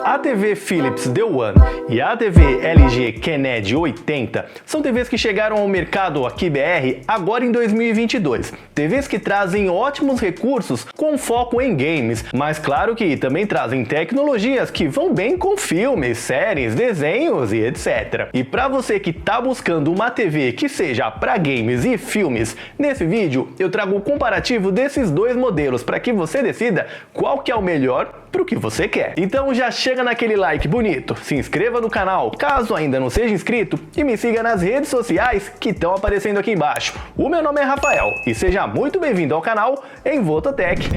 A TV Philips The One e a TV LG Kennedy 80 são TVs que chegaram ao mercado aqui BR agora em 2022. TVs que trazem ótimos recursos com foco em games, mas claro que também trazem tecnologias que vão bem com filmes, séries, desenhos e etc. E para você que está buscando uma TV que seja para games e filmes, nesse vídeo eu trago o comparativo desses dois modelos para que você decida qual que é o melhor para o que você quer. Então já chega naquele like bonito, se inscreva no canal caso ainda não seja inscrito e me siga nas redes sociais que estão aparecendo aqui embaixo. O meu nome é Rafael e seja muito bem-vindo ao canal Envolta-Tech.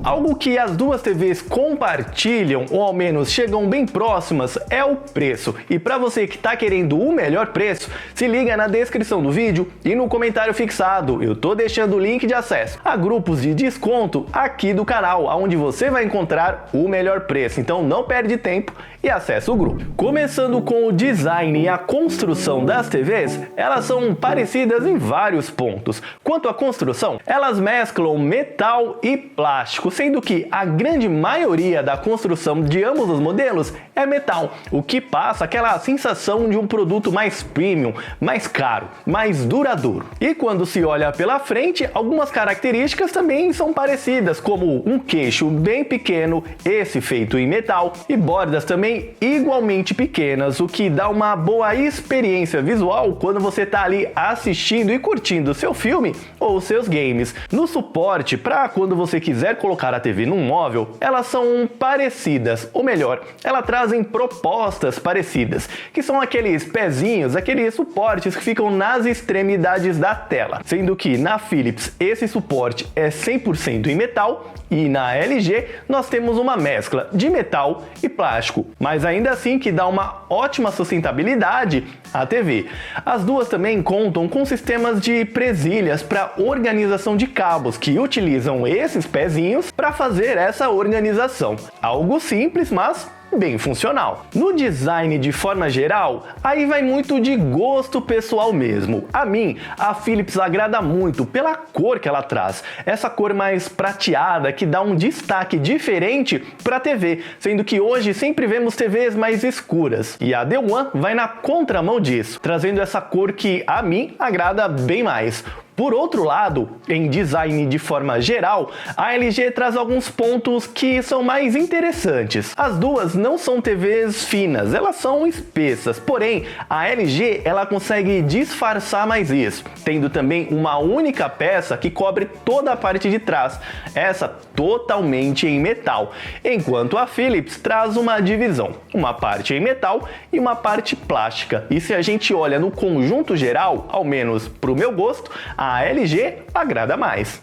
Algo que as duas TVs compartilham, ou ao menos chegam bem próximas, é o preço. E para você que está querendo o melhor preço, se liga na descrição do vídeo e no comentário fixado. Eu tô deixando o link de acesso a grupos de desconto aqui do canal, onde você vai encontrar o melhor preço. Então não perde tempo e acessa o grupo. Começando com o design e a construção das TVs, elas são parecidas em vários pontos. Quanto à construção, elas mesclam metal e plástico, sendo que a grande maioria da construção de ambos os modelos é metal, o que passa aquela sensação de um produto mais premium, mais caro, mais duradouro. E quando se olha pela frente, algumas características também são parecidas, como um queixo bem pequeno, esse feito em metal, e bordas também igualmente pequenas, o que dá uma boa experiência visual quando você está ali assistindo e curtindo seu filme ou seus games. No suporte, para quando você quiser colocar a TV num móvel, elas são parecidas, ou melhor, elas trazem propostas parecidas, que são aqueles pezinhos, aqueles suportes que ficam nas extremidades da tela, sendo que na Philips esse suporte é 100% em metal e na LG nós temos uma mescla de metal e plástico, mas ainda assim que dá uma ótima sustentabilidade à TV. As duas também contam com sistemas de presilhas para organização de cabos que utilizam esses pezinhos para fazer essa organização. Algo simples, mas bem funcional. No design de forma geral, aí vai muito de gosto pessoal mesmo. A mim, a Philips agrada muito pela cor que ela traz. Essa cor mais prateada que dá um destaque diferente para a TV, sendo que hoje sempre vemos TVs mais escuras. E a The One vai na contramão disso, trazendo essa cor que a mim agrada bem mais. Por outro lado, em design de forma geral, a LG traz alguns pontos que são mais interessantes. As duas não são TVs finas, elas são espessas, porém a LG ela consegue disfarçar mais isso, tendo também uma única peça que cobre toda a parte de trás, essa totalmente em metal, enquanto a Philips traz uma divisão, uma parte em metal e uma parte plástica. E se a gente olha no conjunto geral, ao menos para o meu gosto, a LG agrada mais.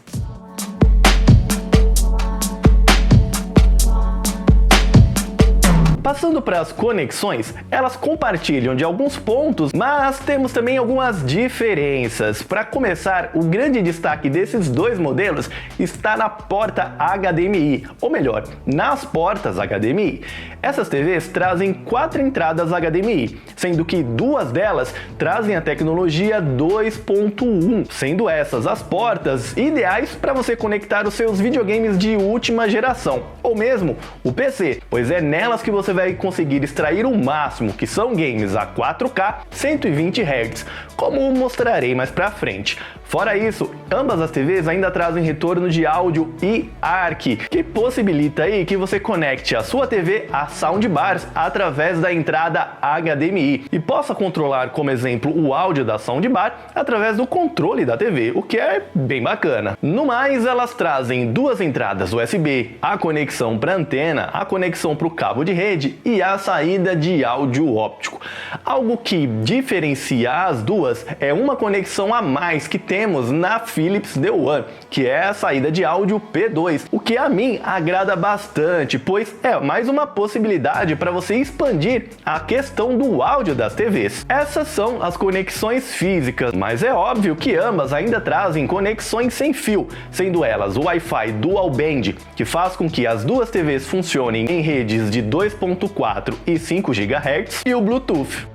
Passando para as conexões, elas compartilham de alguns pontos, mas temos também algumas diferenças. Para começar, o grande destaque desses dois modelos está na porta HDMI, ou melhor, nas portas HDMI. Essas TVs trazem 4 entradas HDMI, sendo que 2 delas trazem a tecnologia 2.1, sendo essas as portas ideais para você conectar os seus videogames de última geração, ou mesmo o PC, pois é nelas que você vai conseguir extrair o máximo, que são games a 4K 120 Hz, como mostrarei mais pra frente. Fora isso, ambas as TVs ainda trazem retorno de áudio e ARC, que possibilita aí que você conecte a sua TV a soundbars através da entrada HDMI e possa controlar, como exemplo, o áudio da soundbar através do controle da TV, o que é bem bacana. No mais, elas trazem 2 entradas USB, a conexão para antena, a conexão para o cabo de rede e a saída de áudio óptico. Algo que diferencia as duas é uma conexão a mais que temos na Philips The One, que é a saída de áudio P2, o que a mim agrada bastante, pois é mais uma possibilidade para você expandir a questão do áudio das TVs. Essas são as conexões físicas, mas é óbvio que ambas ainda trazem conexões sem fio, sendo elas o Wi-Fi Dual Band, que faz com que as duas TVs funcionem em redes de 2.4 e 5 GHz, e o Bluetooth.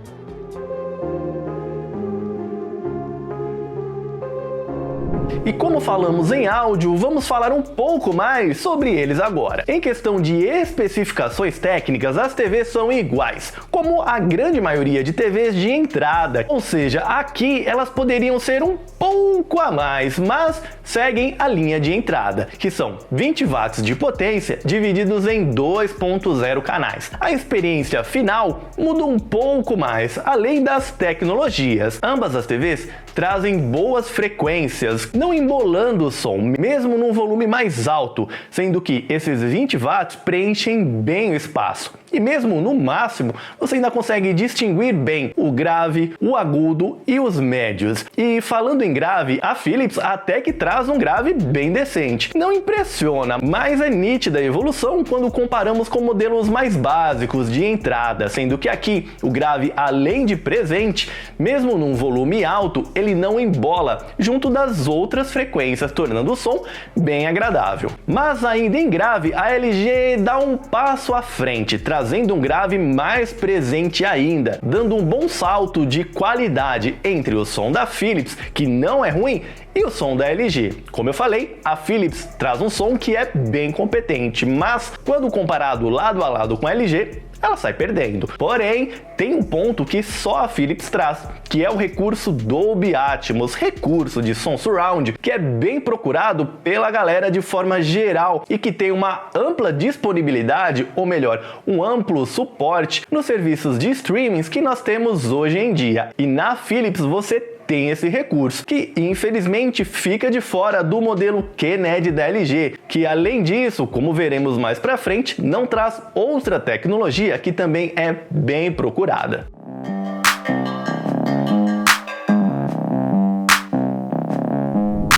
E como falamos em áudio, vamos falar um pouco mais sobre eles agora. Em questão de especificações técnicas, as TVs são iguais, como a grande maioria de TVs de entrada, ou seja, aqui elas poderiam ser um pouco a mais, mas seguem a linha de entrada, que são 20 watts de potência divididos em 2.0 canais. A experiência final muda um pouco mais, além das tecnologias. Ambas as TVs trazem boas frequências, não embolando o som, mesmo num volume mais alto, sendo que esses 20 watts preenchem bem o espaço. E mesmo no máximo, você ainda consegue distinguir bem o grave, o agudo e os médios. E falando em grave, a Philips até que traz um grave bem decente. Não impressiona, mas é nítida a evolução quando comparamos com modelos mais básicos de entrada, sendo que aqui o grave, além de presente, mesmo num volume alto, ele não embola junto das outras frequências, tornando o som bem agradável. Mas ainda em grave, a LG dá um passo à frente, trazendo um grave mais presente ainda, dando um bom salto de qualidade entre o som da Philips, que não é ruim, e o som da LG. Como eu falei, a Philips traz um som que é bem competente, mas quando comparado lado a lado com a LG, ela sai perdendo. Porém, tem um ponto que só a Philips traz, que é o recurso Dolby Atmos, recurso de som surround, que é bem procurado pela galera de forma geral e que tem uma ampla disponibilidade, ou melhor, um amplo suporte nos serviços de streamings que nós temos hoje em dia. E na Philips você tem esse recurso, que infelizmente fica de fora do modelo QNED da LG, que além disso, como veremos mais pra frente, não traz outra tecnologia que também é bem procurada.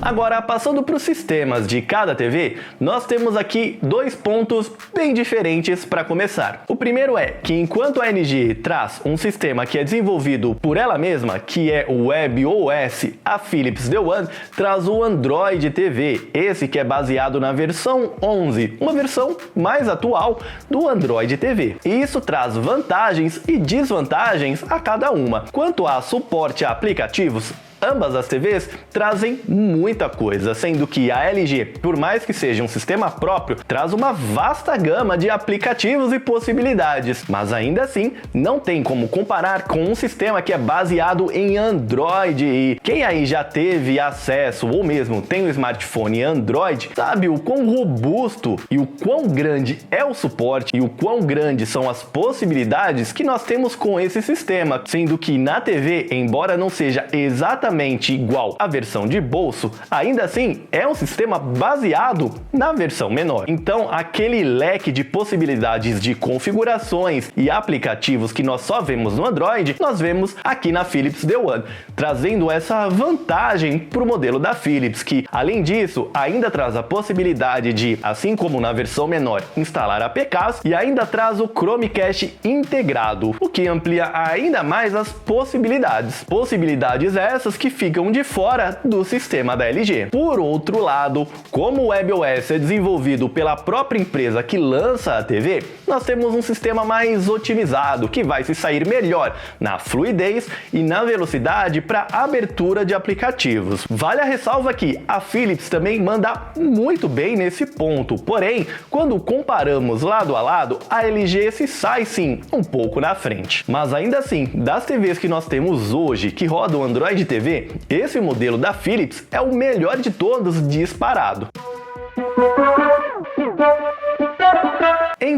Agora, passando para os sistemas de cada TV, nós temos aqui dois pontos bem diferentes para começar. O primeiro é que enquanto a LG traz um sistema que é desenvolvido por ela mesma, que é o WebOS, a Philips The One traz o Android TV, esse que é baseado na versão 11, uma versão mais atual do Android TV. E isso traz vantagens e desvantagens a cada uma. Quanto a suporte a aplicativos, ambas as TVs trazem muita coisa, sendo que a LG, por mais que seja um sistema próprio, traz uma vasta gama de aplicativos e possibilidades, mas ainda assim não tem como comparar com um sistema que é baseado em Android. E quem aí já teve acesso ou mesmo tem um smartphone Android sabe o quão robusto e o quão grande é o suporte e o quão grandes são as possibilidades que nós temos com esse sistema, sendo que na TV, embora não seja exatamente igual à versão de bolso, ainda assim é um sistema baseado na versão menor. Então, aquele leque de possibilidades de configurações e aplicativos que nós só vemos no Android, nós vemos aqui na Philips The One, trazendo essa vantagem para o modelo da Philips, que além disso ainda traz a possibilidade de, assim como na versão menor, instalar APKs e ainda traz o Chromecast integrado, o que amplia ainda mais as possibilidades. Possibilidades essas que ficam de fora do sistema da LG. Por outro lado, como o WebOS é desenvolvido pela própria empresa que lança a TV, nós temos um sistema mais otimizado, que vai se sair melhor na fluidez e na velocidade para abertura de aplicativos. Vale a ressalva que a Philips também manda muito bem nesse ponto, porém, quando comparamos lado a lado, a LG se sai sim um pouco na frente. Mas ainda assim, das TVs que nós temos hoje que rodam Android TV, esse modelo da Philips é o melhor de todos disparado.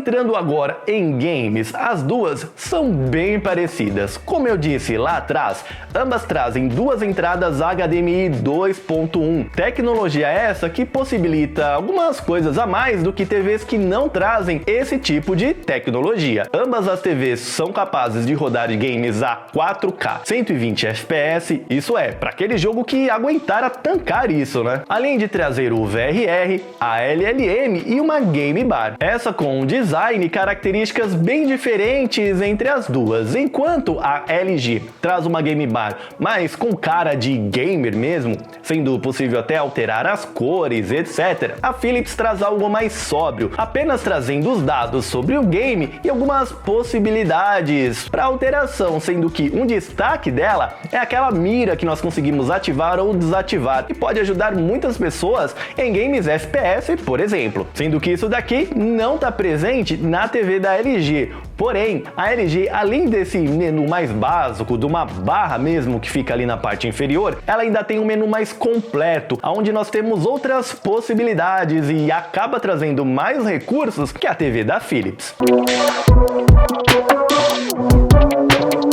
Entrando agora em games, as duas são bem parecidas. Como eu disse lá atrás, ambas trazem duas entradas HDMI 2.1. Tecnologia essa que possibilita algumas coisas a mais do que TVs que não trazem esse tipo de tecnologia. Ambas as TVs são capazes de rodar games a 4K, 120 FPS, isso é, para aquele jogo que aguentara tancar isso, né? Além de trazer o VRR, a LLM e uma Game Bar. Essa com um design design e características bem diferentes entre as duas. Enquanto a LG traz uma Game Bar mais com cara de gamer mesmo, sendo possível até alterar as cores, etc., a Philips traz algo mais sóbrio, apenas trazendo os dados sobre o game e algumas possibilidades para alteração, sendo que um destaque dela é aquela mira que nós conseguimos ativar ou desativar, e pode ajudar muitas pessoas em games FPS, por exemplo, sendo que isso daqui não está presente na TV da LG. Porém, a LG, além desse menu mais básico, de uma barra mesmo que fica ali na parte inferior, ela ainda tem um menu mais completo, onde nós temos outras possibilidades e acaba trazendo mais recursos que a TV da Philips.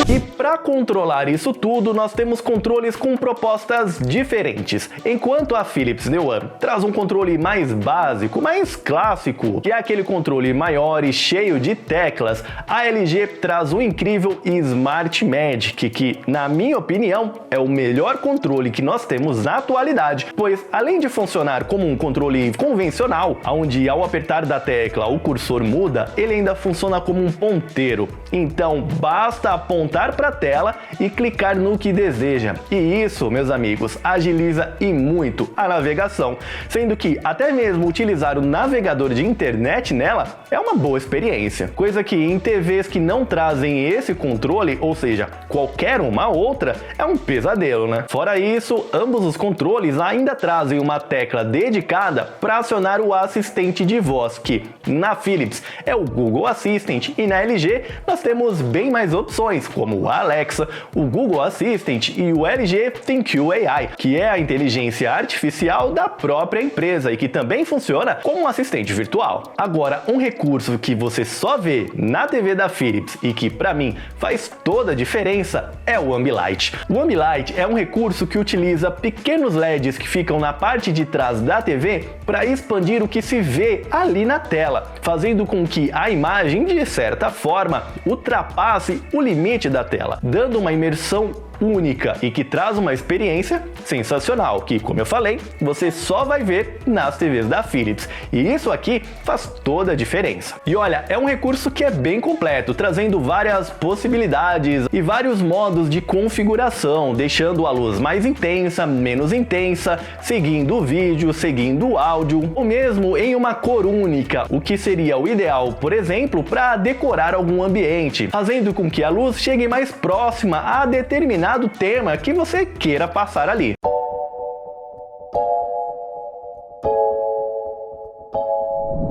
E para controlar isso tudo, nós temos controles com propostas diferentes. Enquanto a Philips The One traz um controle mais básico, mais clássico, que é aquele controle maior e cheio de teclas, a LG traz o incrível Smart Magic, que, na minha opinião, é o melhor controle que nós temos na atualidade, pois além de funcionar como um controle convencional, onde ao apertar da tecla o cursor muda, ele ainda funciona como um ponteiro. Então basta apontar para a tela e clicar no que deseja. E isso, meus amigos, agiliza e muito a navegação, sendo que até mesmo utilizar o navegador de internet nela é uma boa experiência, coisa que em TVs que não trazem esse controle, ou seja, qualquer uma outra, é um pesadelo, né? Fora isso, ambos os controles ainda trazem uma tecla dedicada para acionar o assistente de voz, que na Philips é o Google Assistant e na LG nós temos bem mais opções, como o Alexa, o Google Assistant e o LG ThinQ AI, que é a inteligência artificial da própria empresa e que também funciona como um assistente virtual. Agora, um recurso que você só vê na TV da Philips e que para mim faz toda a diferença é o Ambilight. O Ambilight é um recurso que utiliza pequenos LEDs que ficam na parte de trás da TV para expandir o que se vê ali na tela, fazendo com que a imagem, de certa forma, ultrapasse o limite da tela, dando uma imersão única e que traz uma experiência sensacional, que, como eu falei, você só vai ver nas TVs da Philips. E isso aqui faz toda a diferença. E olha, é um recurso que é bem completo, trazendo várias possibilidades e vários modos de configuração, deixando a luz mais intensa, menos intensa, seguindo o vídeo, seguindo o áudio, ou mesmo em uma cor única, o que seria o ideal, por exemplo, para decorar algum ambiente, fazendo com que a luz chegue mais próxima a determinado tema que você queira passar ali.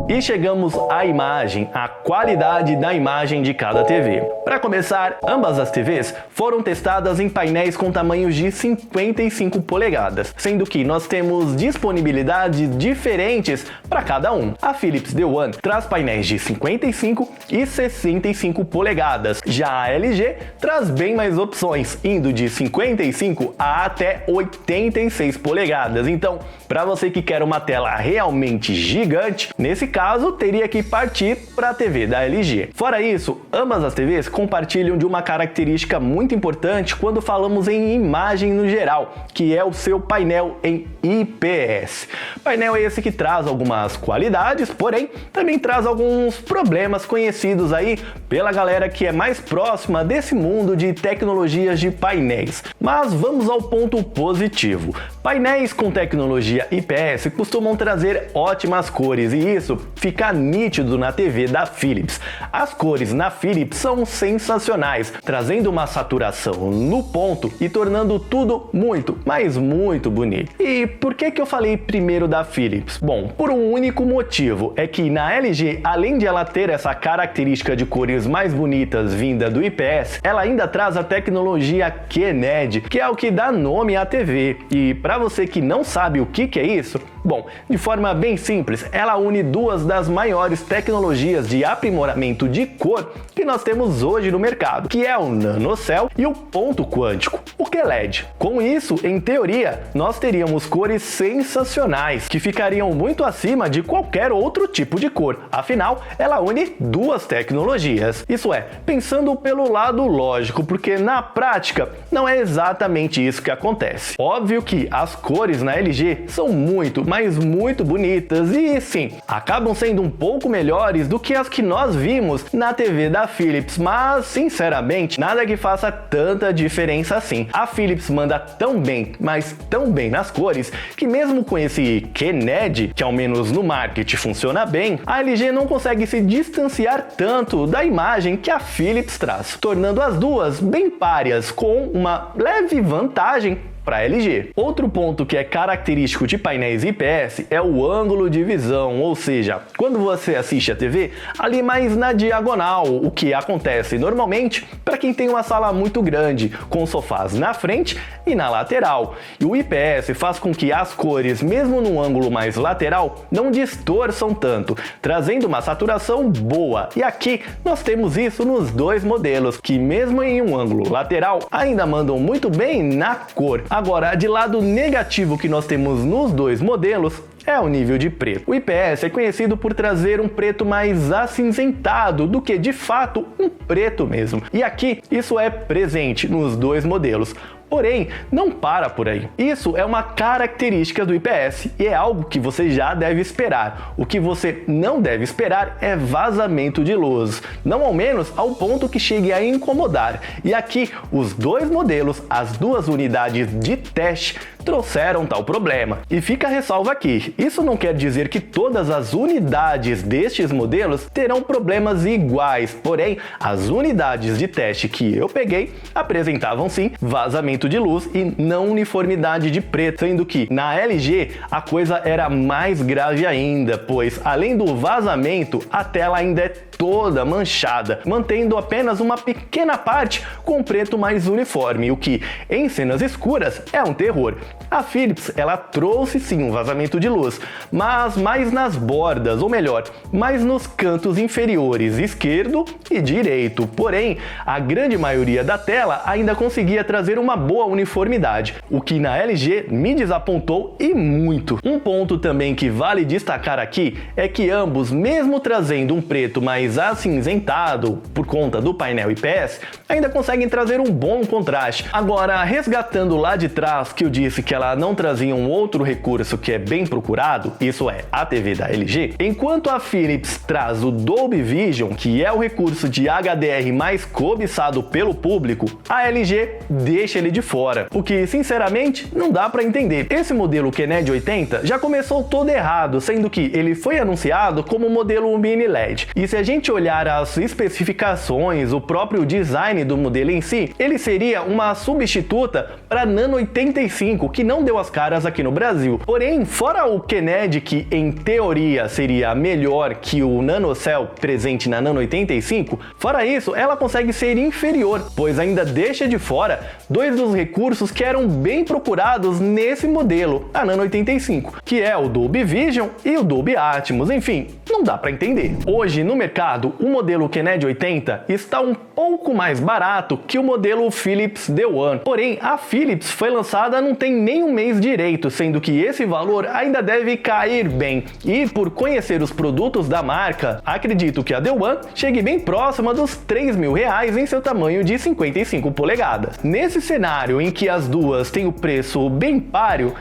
E chegamos à imagem, à qualidade da imagem de cada TV. Para começar, ambas as TVs foram testadas em painéis com tamanhos de 55 polegadas, sendo que nós temos disponibilidades diferentes para cada um. A Philips The One traz painéis de 55 e 65 polegadas, já a LG traz bem mais opções, indo de 55 a até 86 polegadas. Então, para você que quer uma tela realmente gigante, nesse caso teria que partir para a TV da LG. Fora isso, ambas as TVs compartilham de uma característica muito importante quando falamos em imagem no geral, que é o seu painel em IPS. Painel esse que traz algumas qualidades, porém também traz alguns problemas conhecidos aí pela galera que é mais próxima desse mundo de tecnologias de painéis. Mas vamos ao ponto positivo. Painéis com tecnologia IPS costumam trazer ótimas cores e isso fica nítido na TV da Philips. As cores na Philips são sensacionais, trazendo uma saturação no ponto e tornando tudo muito, mas muito bonito. E por que eu falei primeiro da Philips? Bom, por um único motivo, é que na LG, além de ela ter essa característica de cores mais bonitas vinda do IPS, ela ainda traz a tecnologia QNED, que é o que dá nome à TV. E para você que não sabe o que é isso, bom, de forma bem simples, ela une duas das maiores tecnologias de aprimoramento de cor que nós temos hoje no mercado, que é o nanocell e o ponto quântico, o QLED. Com isso, em teoria, nós teríamos cores sensacionais, que ficariam muito acima de qualquer outro tipo de cor. Afinal, ela une duas tecnologias. Isso é, pensando pelo lado lógico, porque na prática não é exatamente isso que acontece. Óbvio que as cores na LG são muito, mas muito bonitas e sim, acabam sendo um pouco melhores do que as que nós vimos na TV da Philips, mas sinceramente nada que faça tanta diferença assim. A Philips manda tão bem, mas tão bem nas cores, que mesmo com esse QNED, que ao menos no marketing funciona bem, a LG não consegue se distanciar tanto da imagem que a Philips traz, tornando as duas bem páreas, com uma leve vantagem para a LG. Outro ponto que é característico de painéis IPS é o ângulo de visão, ou seja, quando você assiste a TV, ali mais na diagonal, o que acontece normalmente para quem tem uma sala muito grande, com sofás na frente e na lateral. E o IPS faz com que as cores, mesmo no ângulo mais lateral, não distorçam tanto, trazendo uma saturação boa. E aqui nós temos isso nos dois modelos, que mesmo em um ângulo lateral, ainda mandam muito bem na cor. Agora, de lado negativo que nós temos nos dois modelos é o nível de preto. O IPS é conhecido por trazer um preto mais acinzentado do que de fato um preto mesmo. E aqui isso é presente nos dois modelos. Porém, não para por aí. Isso é uma característica do IPS e é algo que você já deve esperar. O que você não deve esperar é vazamento de luz, não ao menos ao ponto que chegue a incomodar. E aqui, os dois modelos, as duas unidades de teste, trouxeram tal problema. E fica a ressalva aqui, isso não quer dizer que todas as unidades destes modelos terão problemas iguais, porém, as unidades de teste que eu peguei apresentavam sim vazamento de luz e não uniformidade de preto, sendo que na LG a coisa era mais grave ainda, pois além do vazamento, a tela ainda é toda manchada, mantendo apenas uma pequena parte com preto mais uniforme, o que em cenas escuras é um terror. A Philips, ela trouxe sim um vazamento de luz, mas mais nas bordas, ou melhor, mais nos cantos inferiores, esquerdo e direito. Porém, a grande maioria da tela ainda conseguia trazer uma boa uniformidade, o que na LG me desapontou e muito. Um ponto também que vale destacar aqui é que ambos, mesmo trazendo um preto mais acinzentado por conta do painel IPS, ainda conseguem trazer um bom contraste. Agora, resgatando lá de trás que eu disse que ela não trazia um outro recurso que é bem procurado, isso é, a TV da LG, enquanto a Philips traz o Dolby Vision, que é o recurso de HDR mais cobiçado pelo público, a LG deixa ele de fora, o que sinceramente não dá para entender. Esse modelo QNED 80 já começou todo errado, sendo que ele foi anunciado como modelo mini LED, e se a gente olhar as especificações, o próprio design do modelo em si, ele seria uma substituta para Nano 85, que não deu as caras aqui no Brasil. Porém, fora o QNED, que em teoria seria melhor que o NanoCell presente na Nano 85, fora isso, ela consegue ser inferior, pois ainda deixa de fora dois dos recursos que eram bem procurados nesse modelo, a Nano 85, que é o Dolby Vision e o Dolby Atmos. Enfim, não dá para entender. Hoje no mercado, o modelo QNED 80 está um pouco mais barato que o modelo Philips The One. Porém, a Philips foi lançada não tem nem um mês direito, sendo que esse valor ainda deve cair bem. E por conhecer os produtos da marca, acredito que a The One chegue bem próxima dos R$3.000 em seu tamanho de 55 polegadas. Nesse cenário em que as duas têm o preço bem páreo,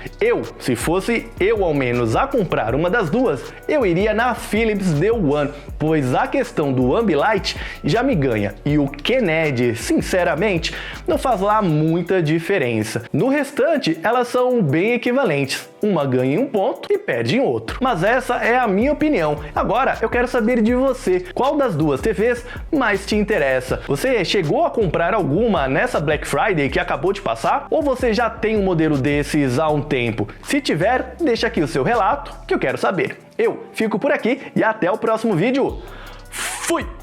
se fosse eu ao menos a comprar uma das duas, eu iria na Philips The One, pois a questão do Ambilight já me ganha e o QNED, sinceramente, não faz lá muita diferença. No restante, elas são bem equivalentes. Uma ganha em um ponto e perde em outro. Mas essa é a minha opinião. Agora, eu quero saber de você. Qual das duas TVs mais te interessa? Você chegou a comprar alguma nessa Black Friday que acabou de passar? Ou você já tem um modelo desses há um tempo? Se tiver, deixa aqui o seu relato que eu quero saber. Eu fico por aqui e até o próximo vídeo. Fui!